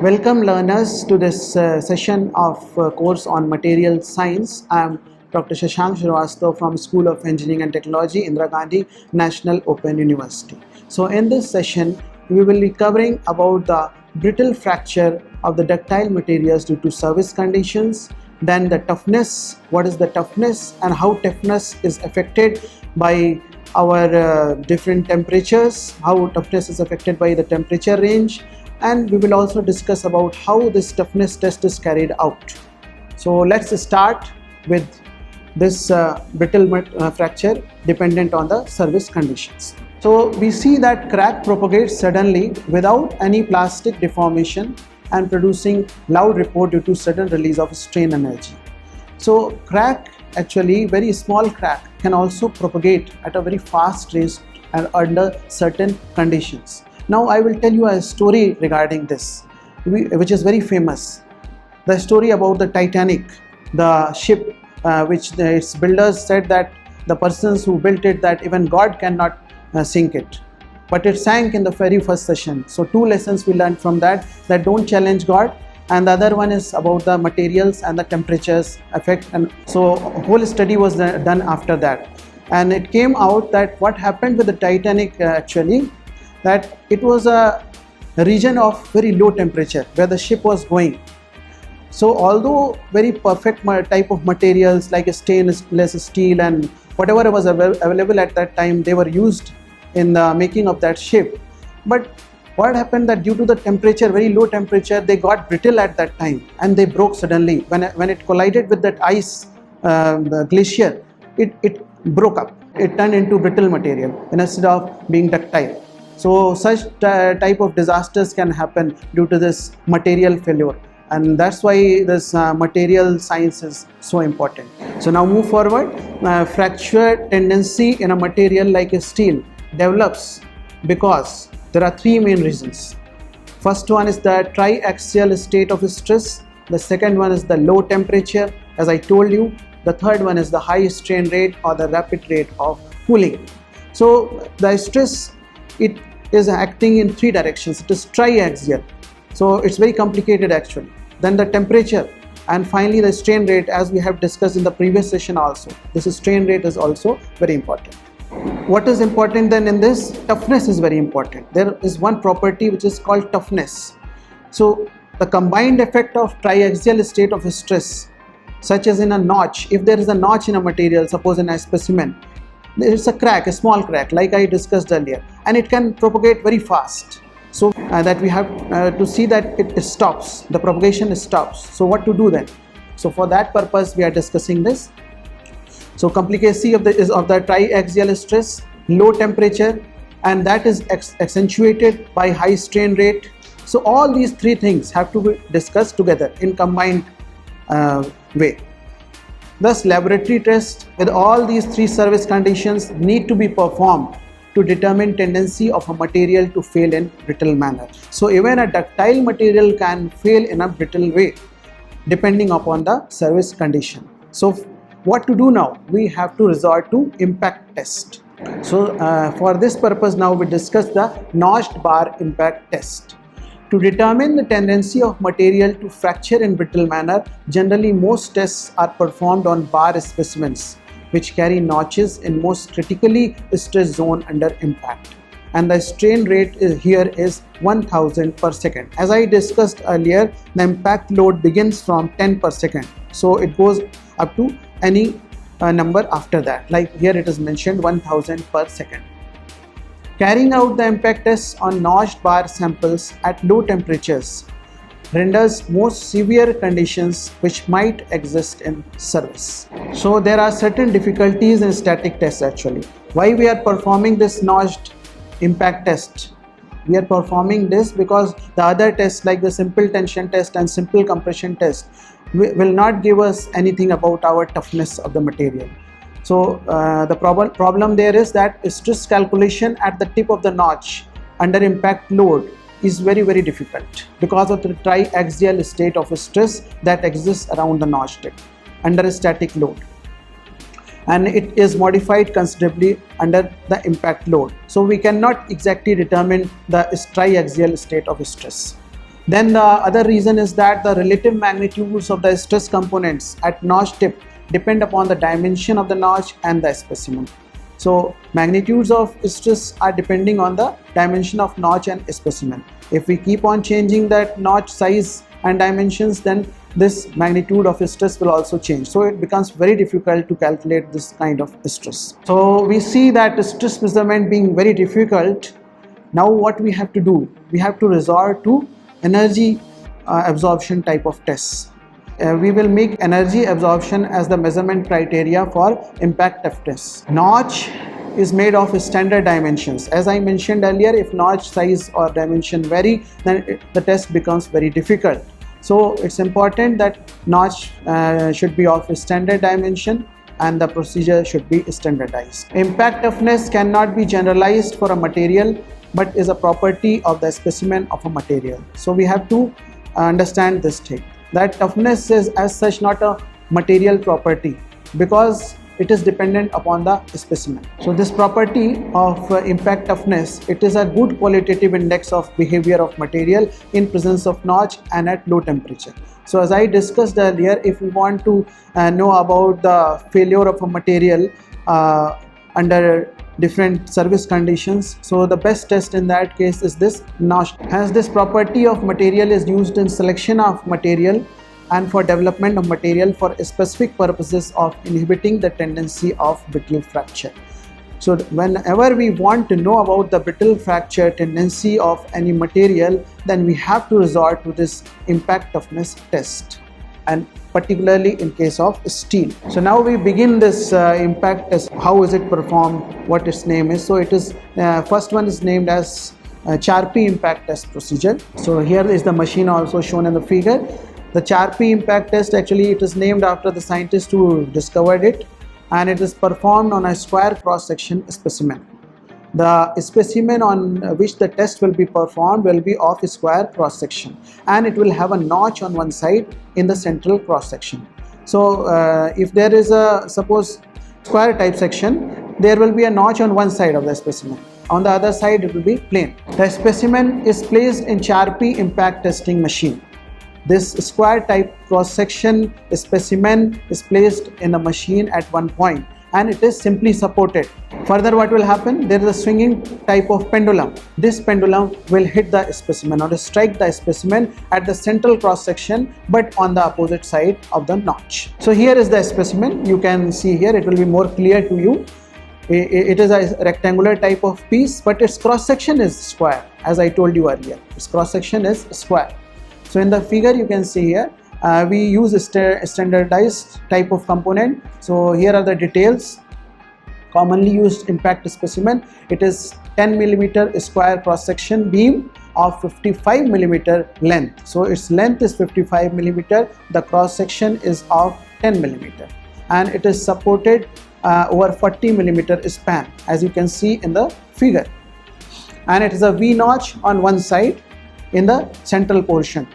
Welcome learners to this session of course on material science. I am Dr. Shashank Srivastava from School of Engineering and Technology, Indira Gandhi National Open University. So in this session, we will be covering about the brittle fracture of the ductile materials due to service conditions, then the toughness, what is the toughness and how toughness is affected by our different temperatures, how toughness is affected by the temperature range, and we will also discuss about how this toughness test is carried out. So let's start with this brittle fracture dependent on the service conditions. So we see that crack propagates suddenly without any plastic deformation and producing loud report due to sudden release of strain energy. So crack, actually very small crack, can also propagate at a very fast rate and under certain conditions. Now I will tell you a story regarding this, which is very famous. The story about the Titanic, the ship which its builders said that the persons who built it, that even God cannot sink it. But it sank in the very first session. So two lessons we learned from that don't challenge God, and the other one is about the materials and the temperatures effect. And so a whole study was done after that. And it came out that what happened with the Titanic actually, that it was a region of very low temperature where the ship was going. So although very perfect type of materials like stainless steel and whatever was available at that time, they were used in the making of that ship, but what happened that due to the temperature, very low temperature, they got brittle at that time and they broke suddenly. When it collided with that ice, the glacier, it broke up. It turned into brittle material instead of being ductile. So such type of disasters can happen due to this material failure, and that's why this material science is so important. So now move forward. Fracture tendency in a material like a steel develops because there are three main reasons. First one is the triaxial state of stress. The second one is the low temperature, as I told you. The third one is the high strain rate or the rapid rate of cooling. So the stress, it is acting in three directions. It is triaxial, so it's very complicated actually. Then the temperature, and finally the strain rate, as we have discussed in the previous session also. This strain rate is also very important. What is important then in this? Toughness is very important. There is one property which is called toughness. So the combined effect of triaxial state of stress, such as in a notch, if there is a notch in a material, suppose in a specimen, there is a crack, a small crack like I discussed earlier, and it can propagate very fast. So that we have to see that it stops, the propagation stops. So what to do then? So for that purpose we are discussing this. So complicacy of the triaxial stress, low temperature, and that is accentuated by high strain rate. So all these three things have to be discussed together in combined way. Thus laboratory tests with all these three service conditions need to be performed to determine tendency of a material to fail in brittle manner. So even a ductile material can fail in a brittle way depending upon the service condition. So what to do now? We have to resort to impact test. So for this purpose now we discuss the notched bar impact test. To determine the tendency of material to fracture in brittle manner, generally most tests are performed on bar specimens which carry notches in most critically stressed zone under impact, and the strain rate here is 1000 per second. As I discussed earlier, the impact load begins from 10 per second, so it goes up to any number after that, like here it is mentioned 1000 per second. Carrying out the impact tests on notched bar samples at low temperatures renders most severe conditions which might exist in service. So there are certain difficulties in static tests actually. Why we are performing this notched impact test? We are performing this because the other tests like the simple tension test and simple compression test will not give us anything about our toughness of the material. So the problem there is that stress calculation at the tip of the notch under impact load is very difficult because of the triaxial state of stress that exists around the notch tip under a static load, and it is modified considerably under the impact load. So we cannot exactly determine the triaxial state of stress. Then the other reason is that the relative magnitudes of the stress components at notch tip depend upon the dimension of the notch and the specimen. So magnitudes of stress are depending on the dimension of notch and specimen. If we keep on changing that notch size and dimensions, then this magnitude of stress will also change. So it becomes very difficult to calculate this kind of stress. So we see that stress measurement being very difficult. Now what we have to do? We have to resort to energy absorption type of tests. We will make energy absorption as the measurement criteria for impact toughness. Notch is made of standard dimensions. As I mentioned earlier, if notch size or dimension vary, then the test becomes very difficult. So it's important that notch should be of a standard dimension and the procedure should be standardized. Impact toughness cannot be generalized for a material but is a property of the specimen of a material. So we have to understand this thing, that toughness is as such not a material property because it is dependent upon the specimen. So this property of impact toughness, it is a good qualitative index of behavior of material in presence of notch and at low temperature. So as I discussed earlier, if we want to know about the failure of a material under different service conditions, so the best test in that case is this notch. Hence this property of material is used in selection of material and for development of material for specific purposes of inhibiting the tendency of brittle fracture. So whenever we want to know about the brittle fracture tendency of any material, then we have to resort to this impact toughness test, and particularly in case of steel. So now we begin this impact test. How is it performed? What its name is? So it is first one is named as Charpy impact test procedure. So here is the machine also shown in the figure. The Charpy impact test, actually it is named after the scientist who discovered it, and it is performed on a square cross section specimen. The specimen on which the test will be performed will be of a square cross section, and it will have a notch on one side in the central cross section. So if there is a suppose square type section, there will be a notch on one side of the specimen. On the other side it will be plain. The specimen is placed in Charpy impact testing machine. This square type cross section specimen is placed in the machine at one point and it is simply supported. Further what will happen? There is a swinging type of pendulum. This pendulum will hit the specimen or strike the specimen at the central cross section but on the opposite side of the notch. So here is the specimen. You can see here, it will be more clear to you. It is a rectangular type of piece but its cross section is square, as I told you earlier. Its cross section is square. So in the figure you can see here, we use a standardized type of component. So here are the details. Commonly used impact specimen, it is 10 mm square cross section beam of 55 mm length. So its length is 55 mm, the cross section is of 10 mm, and it is supported over 40 mm span, as you can see in the figure, and it is a V notch on one side in the central portion,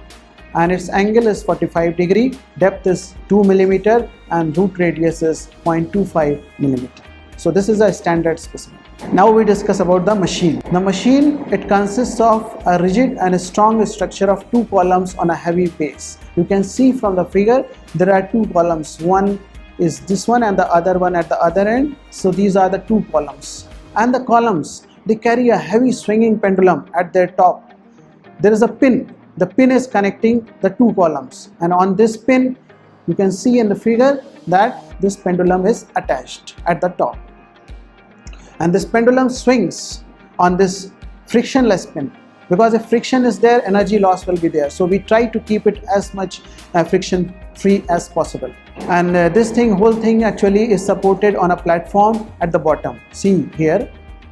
and its angle is 45 degree, depth is 2 mm, and root radius is 0.25 mm. So this is a standard specimen. Now we discuss about the machine. The machine, it consists of a rigid and a strong structure of two columns on a heavy base. You can see from the figure there are two columns. One is this one and the other one at the other end. So these are the two columns, and the columns, they carry a heavy swinging pendulum at their top. There is a pin. The pin is connecting the two columns, and on this pin you can see in the figure that this pendulum is attached at the top, and this pendulum swings on this frictionless pin, because if friction is there, energy loss will be there. So we try to keep it as much friction free as possible. And this whole thing actually is supported on a platform at the bottom. See here,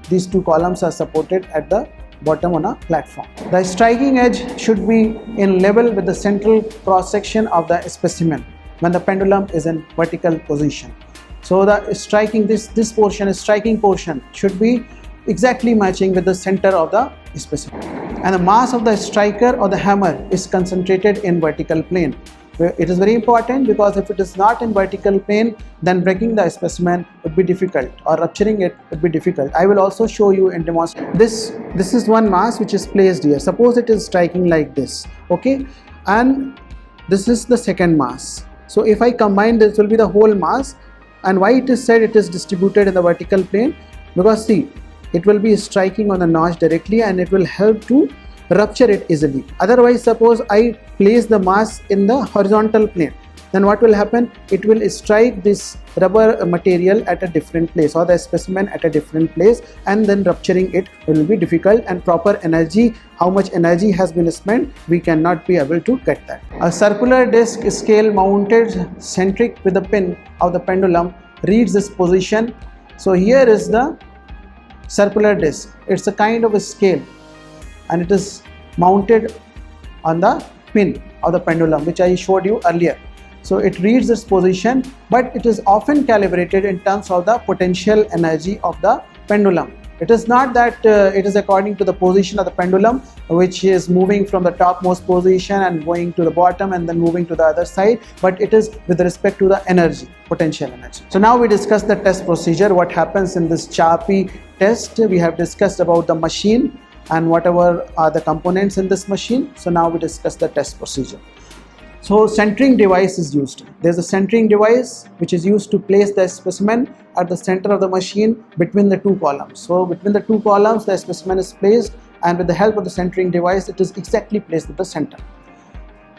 these two columns are supported at the bottom on a platform. The striking edge should be in level with the central cross section of the specimen when the pendulum is in vertical position. So the striking striking portion should be exactly matching with the center of the specimen, and the mass of the striker or the hammer is concentrated in vertical plane. It is very important, because if it is not in vertical plane, then breaking the specimen would would be difficult, or rupturing it would be difficult. I will also show you in demonstration. This is one mass which is placed here. Suppose it is striking like this, okay, and this is the second mass. So if I combine, this will be the whole mass. And why it is said it is distributed in the vertical plane? Because see, it will be striking on the notch directly and it will help to rupture it easily. Otherwise, suppose I place the mass in the horizontal plane, then what will happen? It will strike this rubber material at a different place, or the specimen at a different place, and then rupturing it will be difficult, and proper energy, how much energy has been spent, we cannot be able to get that. A circular disc scale mounted centric with the pin of the pendulum reads this position. So here is the circular disc. It's a kind of a scale and it is mounted on the pin of the pendulum, which I showed you earlier. So it reads this position, but it is often calibrated in terms of the potential energy of the pendulum. It is not that it is according to the position of the pendulum, which is moving from the topmost position and going to the bottom and then moving to the other side, but it is with respect to the energy, potential energy. So now we discuss the test procedure. What happens in this Charpy test? We have discussed about the machine and whatever are the components in this machine. So now we discuss the test procedure. So centering device is used. There's a centering device which is used to place the specimen at the center of the machine between the two columns. So between the two columns the specimen is placed, and with the help of the centering device it is exactly placed at the center.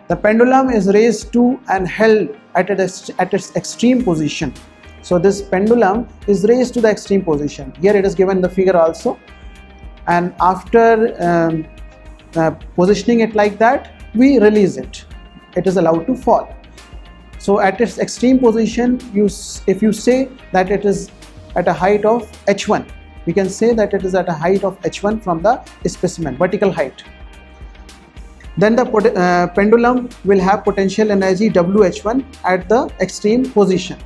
The pendulum is raised to and held at its extreme position. So this pendulum is raised to the extreme position. Here it is given the figure also, and after positioning it like that, we release it. It is allowed to fall. So at its extreme position, if you say that it is at a height of h1, we can say that it is at a height of h1 from the specimen, vertical height. Then the pendulum will have potential energy WH1 at the extreme position.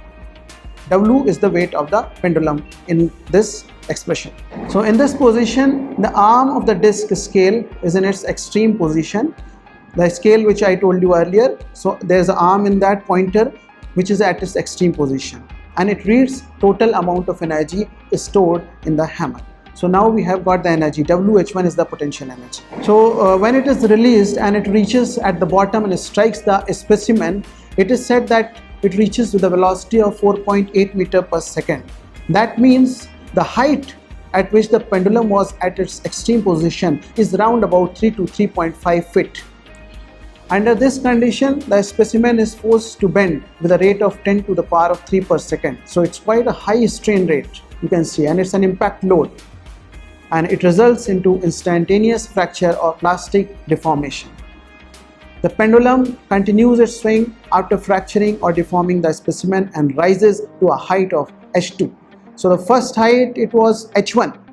W is the weight of the pendulum in this expression. So in this position, the arm of the disc scale is in its extreme position. The scale which I told you earlier, so there is an arm in that pointer which is at its extreme position, and it reads total amount of energy stored in the hammer. So now we have got the energy. WH1 is the potential energy. So when it is released and it reaches at the bottom and strikes the specimen, it is said that it reaches with a velocity of 4.8 meter per second. That means the height at which the pendulum was at its extreme position is round about 3 to 3.5 feet. Under this condition, the specimen is forced to bend with a rate of 10 to the power of 3 per second. So it's quite a high strain rate, you can see, and it's an impact load, and it results into instantaneous fracture or plastic deformation. The pendulum continues its swing after fracturing or deforming the specimen and rises to a height of h2. So the first height it was h1.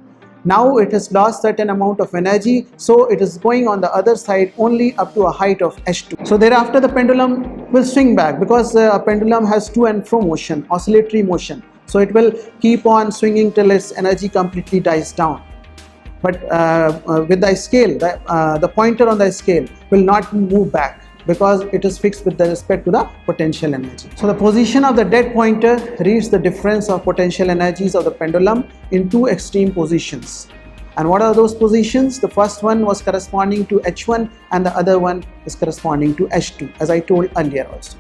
Now it has lost certain amount of energy, so it is going on the other side only up to a height of h2. So thereafter the pendulum will swing back, because a pendulum has to and fro motion, oscillatory motion. So it will keep on swinging till its energy completely dies down. But with the scale, the pointer on the scale will not move back, because it is fixed with respect to the potential energy. So the position of the dead pointer reads the difference of potential energies of the pendulum in two extreme positions. And what are those positions? The first one was corresponding to h1 and the other one is corresponding to h2, as I told earlier also.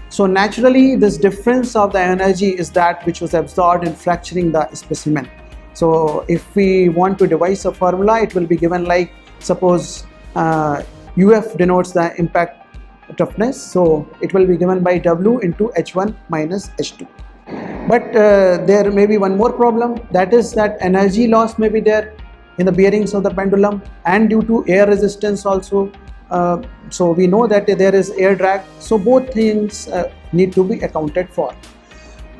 So naturally this difference of the energy is that which was absorbed in fracturing the specimen. So if we want to devise a formula, it will be given like, suppose UF denotes the impact toughness, so it will be given by W into H1 minus H2. But there may be one more problem, that is that energy loss may be there in the bearings of the pendulum and due to air resistance also. So we know that there is air drag, so both things need to be accounted for.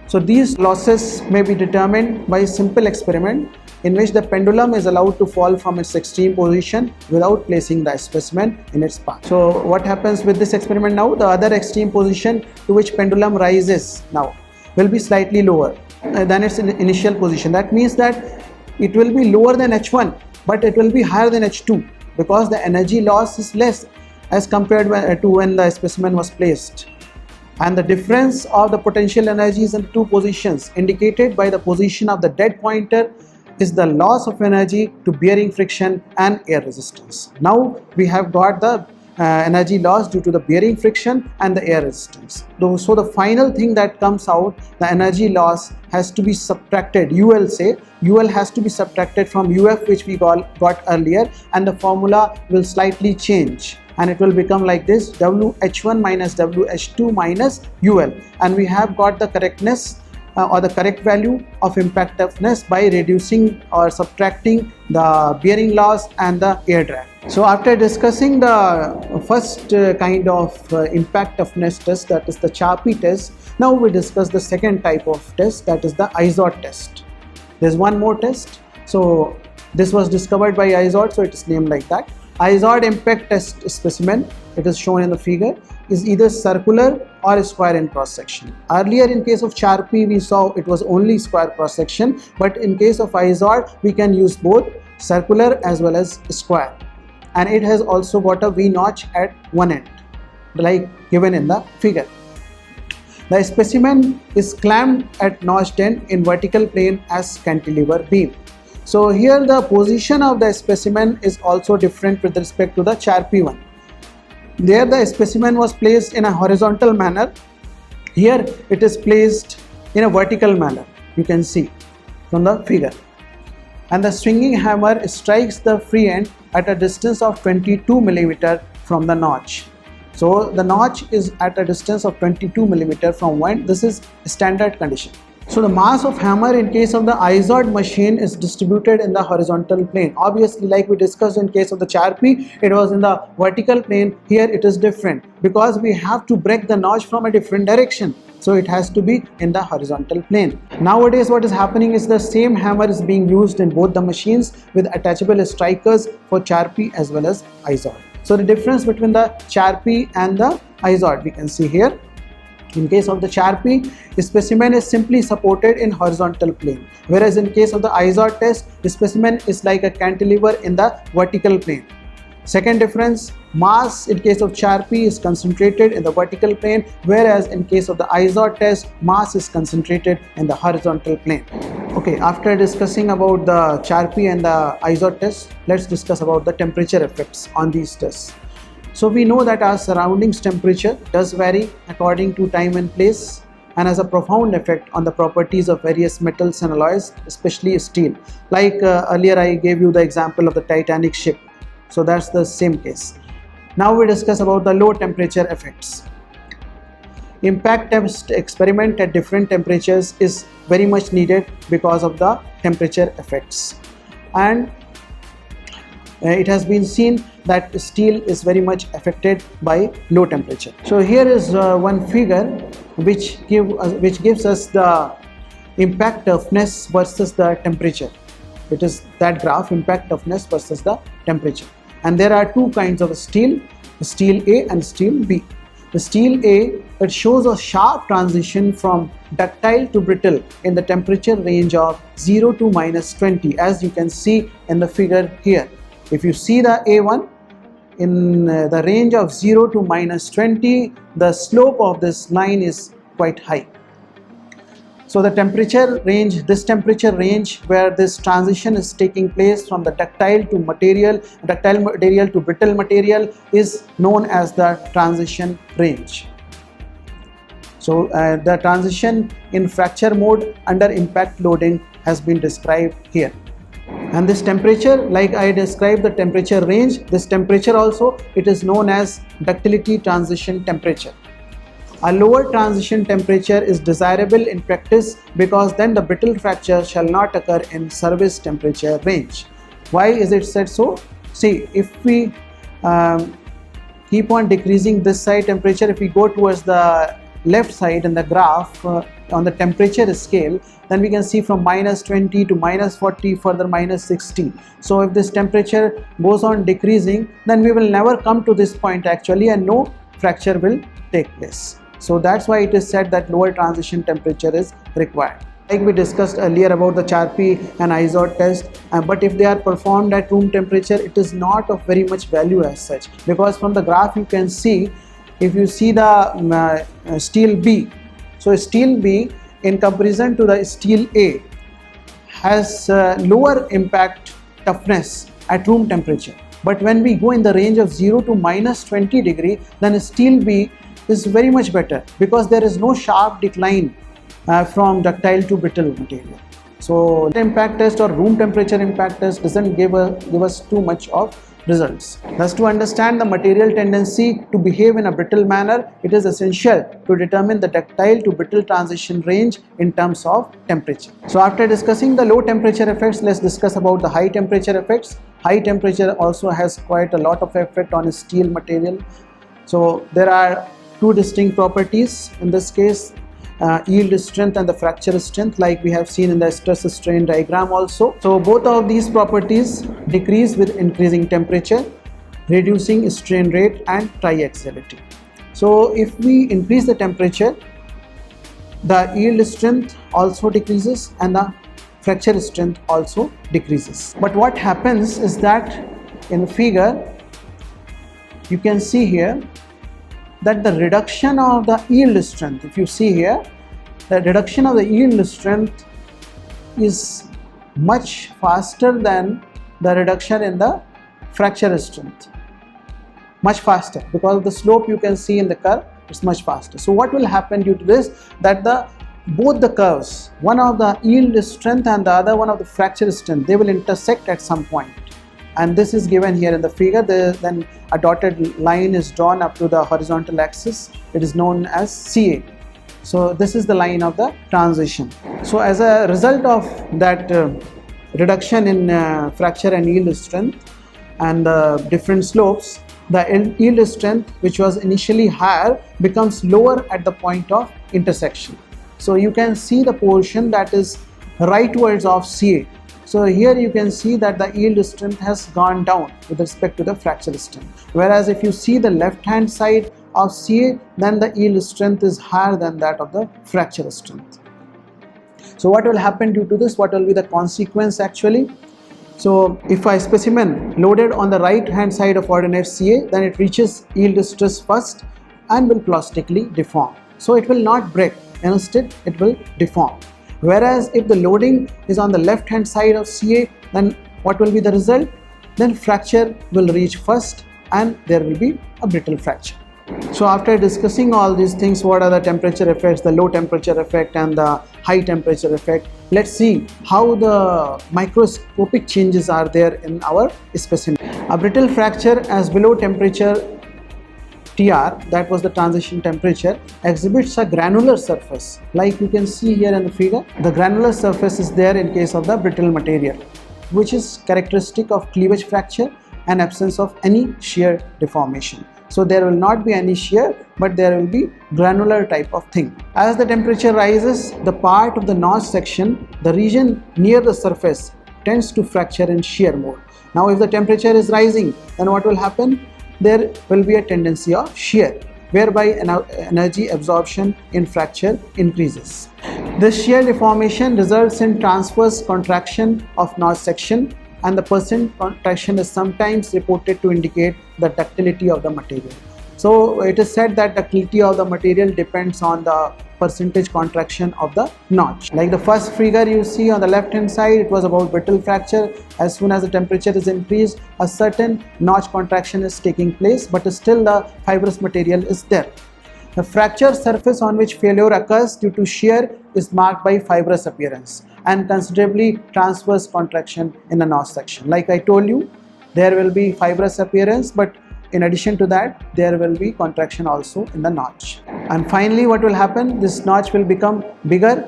So these losses may be determined by a simple experiment in which the pendulum is allowed to fall from its extreme position without placing the specimen in its path. So what happens with this experiment now? The other extreme position to which pendulum rises now will be slightly lower than its initial position. That means that it will be lower than H1, but it will be higher than H2, because the energy loss is less as compared to when the specimen was placed. and the difference of the potential energies in two positions indicated by the position of the dead pointer is the loss of energy to bearing friction and air resistance. Now we have got the energy loss due to the bearing friction and the air resistance. So the final thing that comes out, the energy loss has to be subtracted, UL has to be subtracted from UF, which we got earlier, and the formula will slightly change and it will become like this: WH1 minus WH2 minus UL, and we have got the correctness or the correct value of impact toughness by reducing or subtracting the bearing loss and the air drag. So after discussing the first kind of impact toughness test, that is the Charpy test, now we discuss the second type of test, that is the ISOT test. There's one more test. So this was discovered by ISOT, so it is named like that. ISOT impact test specimen, it is shown in the figure, is either circular or square in cross section. Earlier in case of Charpy we saw it was only square cross section, but in case of ISOT we can use both circular as well as square, and it has also got a V notch at one end like given in the figure. The specimen is clamped at notched end in vertical plane as cantilever beam. So here the position of the specimen is also different with respect to the Charpy one. There the specimen was placed in a horizontal manner. Here it is placed in a vertical manner, you can see from the figure. And the swinging hammer strikes the free end at a distance of 22 mm from the notch. So the notch is at a distance of 22 mm from one. This is standard condition. So the mass of hammer in case of the ISOT machine is distributed in the horizontal plane. Obviously, like we discussed in case of the Charpy, it was in the vertical plane. Here it is different because we have to break the notch from a different direction. So it has to be in the horizontal plane. Nowadays what is happening is the same hammer is being used in both the machines with attachable strikers for Charpy as well as ISOT. So the difference between the Charpy and the ISOT we can see here. In case of the Charpy, the specimen is simply supported in horizontal plane, whereas in case of the ISOT test, the specimen is like a cantilever in the vertical plane. Second difference, mass in case of Charpy is concentrated in the vertical plane, whereas in case of the ISOT test, mass is concentrated in the horizontal plane. Okay, after discussing about the Charpy and the ISOT test, let's discuss about the temperature effects on these tests. So we know that our surroundings temperature does vary according to time and place and has a profound effect on the properties of various metals and alloys, especially steel. Like earlier I gave you the example of the Titanic ship. So that's the same case. Now we discuss about the low temperature effects. Impact test experiment at different temperatures is very much needed because of the temperature effects. And it has been seen that steel is very much affected by low temperature. So here is one figure which gives us the impact toughness versus the temperature. It is that graph, impact toughness versus the temperature. And there are two kinds of steel A and steel B. The steel A, it shows a sharp transition from ductile to brittle in the temperature range of 0 to -20, as you can see in the figure here. If you see the A1, in the range of 0 to -20, the slope of this line is quite high. So the temperature range, this temperature range where this transition is taking place from the ductile material to brittle material is known as the transition range. So the transition in fracture mode under impact loading has been described here. And this temperature, like I described the temperature range, this temperature also, it is known as ductility transition temperature. A lower transition temperature is desirable in practice because then the brittle fracture shall not occur in service temperature range. Why is it said so? See, if we keep on decreasing this side temperature, if we go towards the left side in the graph on the temperature scale, then we can see from -20 to -40, further -60. So if this temperature goes on decreasing, then we will never come to this point actually, and no fracture will take place. So that's why it is said that lower transition temperature is required. Like we discussed earlier about the Charpy and ISOT test, but if they are performed at room temperature, it is not of very much value as such, because from the graph you can see if you see the steel B, so steel B in comparison to the steel A has lower impact toughness at room temperature. But when we go in the range of 0 to minus 20 degree, then steel B is very much better because there is no sharp decline from ductile to brittle material. So impact test or room temperature impact test doesn't give us too much of results. Thus, to understand the material tendency to behave in a brittle manner, it is essential to determine the ductile to brittle transition range in terms of temperature. So after discussing the low temperature effects, let's discuss about the high temperature effects. High temperature also has quite a lot of effect on steel material. So there are two distinct properties in this case, yield strength and the fracture strength, like we have seen in the stress strain diagram also. So both of these properties decrease with increasing temperature, reducing strain rate and triaxiality. So if we increase the temperature, the yield strength also decreases and the fracture strength also decreases. But what happens is that in the figure you can see here that the reduction of the yield strength, if you see here, the reduction of the yield strength is much faster than the reduction in the fracture strength, much faster, because of the slope you can see in the curve, it's much faster. So what will happen due to this, that both the curves, one of the yield strength and the other one of the fracture strength, they will intersect at some point. And this is given here in the figure. Then a dotted line is drawn up to the horizontal axis. It is known as CA. So this is the line of the transition. So as a result of that reduction in fracture and yield strength and different slopes, the yield strength, which was initially higher, becomes lower at the point of intersection. So you can see the portion that is rightwards of CA. So here you can see that the yield strength has gone down with respect to the fracture strength. Whereas if you see the left hand side of CA, then the yield strength is higher than that of the fracture strength. So what will happen due to this? What will be the consequence actually? So if a specimen loaded on the right hand side of ordinate CA, then it reaches yield stress first and will plastically deform. So it will not break, instead it will deform. Whereas if the loading is on the left hand side of CA, then what will be the result? Then fracture will reach first and there will be a brittle fracture. So after discussing all these things, what are the temperature effects, the low temperature effect and the high temperature effect, let's see how the microscopic changes are there in our specimen. A brittle fracture as below temperature TR, that was the transition temperature, exhibits a granular surface, like you can see here in the figure. The granular surface is there in case of the brittle material, which is characteristic of cleavage fracture and absence of any shear deformation. So there will not be any shear, but there will be granular type of thing. As the temperature rises, the part of the notch section, the region near the surface, tends to fracture in shear mode. Now if the temperature is rising, then what will happen? There will be a tendency of shear, whereby energy absorption in fracture increases. This shear deformation results in transverse contraction of notch section, and the percent contraction is sometimes reported to indicate the ductility of the material. So it is said that ductility of the material depends on the percentage contraction of the notch. Like the first figure you see on the left hand side, it was about brittle fracture. As soon as the temperature is increased, a certain notch contraction is taking place, but still the fibrous material is there. The fracture surface on which failure occurs due to shear is marked by fibrous appearance and considerably transverse contraction in the notch section. Like I told you, there will be fibrous appearance, but in addition to that, there will be contraction also in the notch. And finally, what will happen? This notch will become bigger,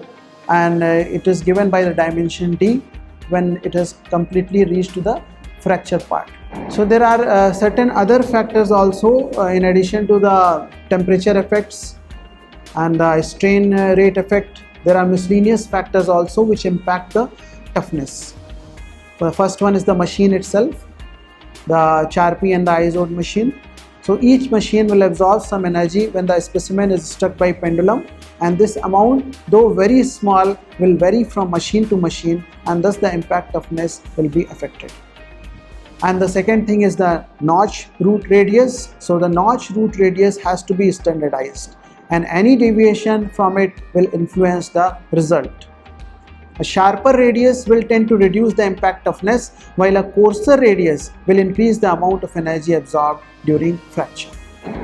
and it is given by the dimension D when it has completely reached to the fracture part. So there are certain other factors also in addition to the temperature effects and the strain rate effect. There are miscellaneous factors also which impact the toughness. The first one is the machine itself, the Charpy and the ISOD machine. So each machine will absorb some energy when the specimen is struck by pendulum, and this amount, though very small, will vary from machine to machine, and thus the impact toughness will be affected. And the second thing is the notch root radius. So the notch root radius has to be standardized, and any deviation from it will influence the result. A sharper radius will tend to reduce the impact toughness, while a coarser radius will increase the amount of energy absorbed during fracture.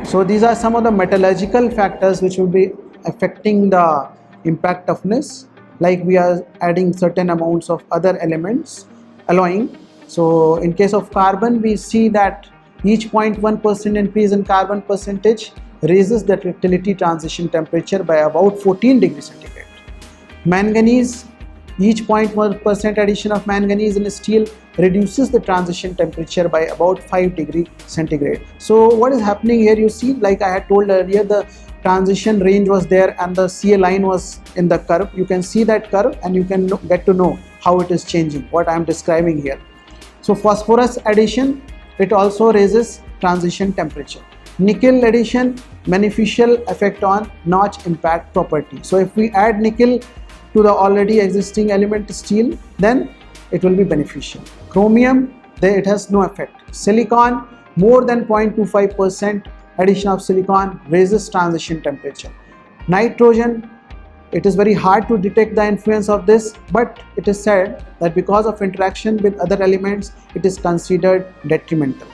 So these are some of the metallurgical factors which will be affecting the impact toughness, like we are adding certain amounts of other elements, alloying. So in case of carbon, we see that each 0.1% increase in carbon percentage raises the ductility transition temperature by about 14 degrees centigrade. Manganese, each 0.1% addition of manganese in steel reduces the transition temperature by about 5 degrees centigrade. So what is happening here, you see, like I had told earlier, the transition range was there and the CA line was in the curve. You can see that curve and you can get to know how it is changing, what I am describing here. So phosphorus addition, it also raises transition temperature. Nickel addition, beneficial effect on notch impact property. So if we add nickel to the already existing element steel, then it will be beneficial. Chromium, there it has no effect. Silicon, more than 0.25% addition of silicon raises transition temperature. Nitrogen, it is very hard to detect the influence of this, but it is said that because of interaction with other elements, it is considered detrimental.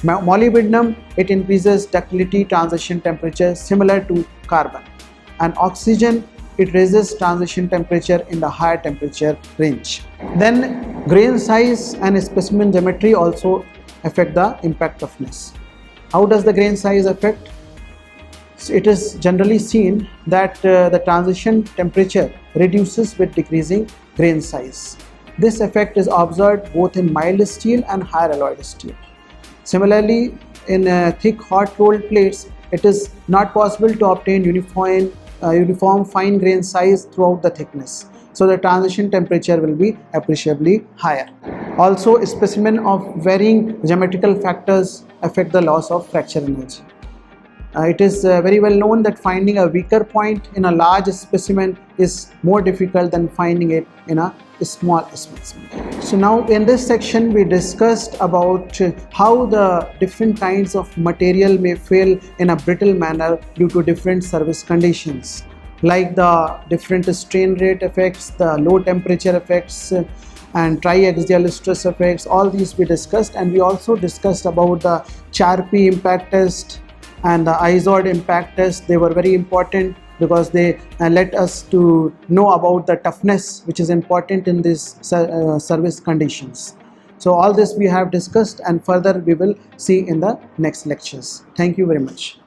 Molybdenum, it increases ductility transition temperature similar to carbon. And oxygen, it raises transition temperature in the higher temperature range. Then grain size and specimen geometry also affect the impact toughness. How does the grain size affect? So it is generally seen that the transition temperature reduces with decreasing grain size. This effect is observed both in mild steel and higher alloyed steel. Similarly, in thick hot rolled plates, it is not possible to obtain uniform fine grain size throughout the thickness. So the transition temperature will be appreciably higher. Also, specimen of varying geometrical factors affect the loss of fracture energy. It is very well known that finding a weaker point in a large specimen is more difficult than finding it in a small specimen. So now in this section we discussed about how the different kinds of material may fail in a brittle manner due to different service conditions, like the different strain rate effects, the low temperature effects, and triaxial stress effects. All these we discussed, and we also discussed about the Charpy impact test and the ISOD impact test. They were very important because they let us to know about the toughness, which is important in these service conditions. So all this we have discussed, and further we will see in the next lectures. Thank you very much.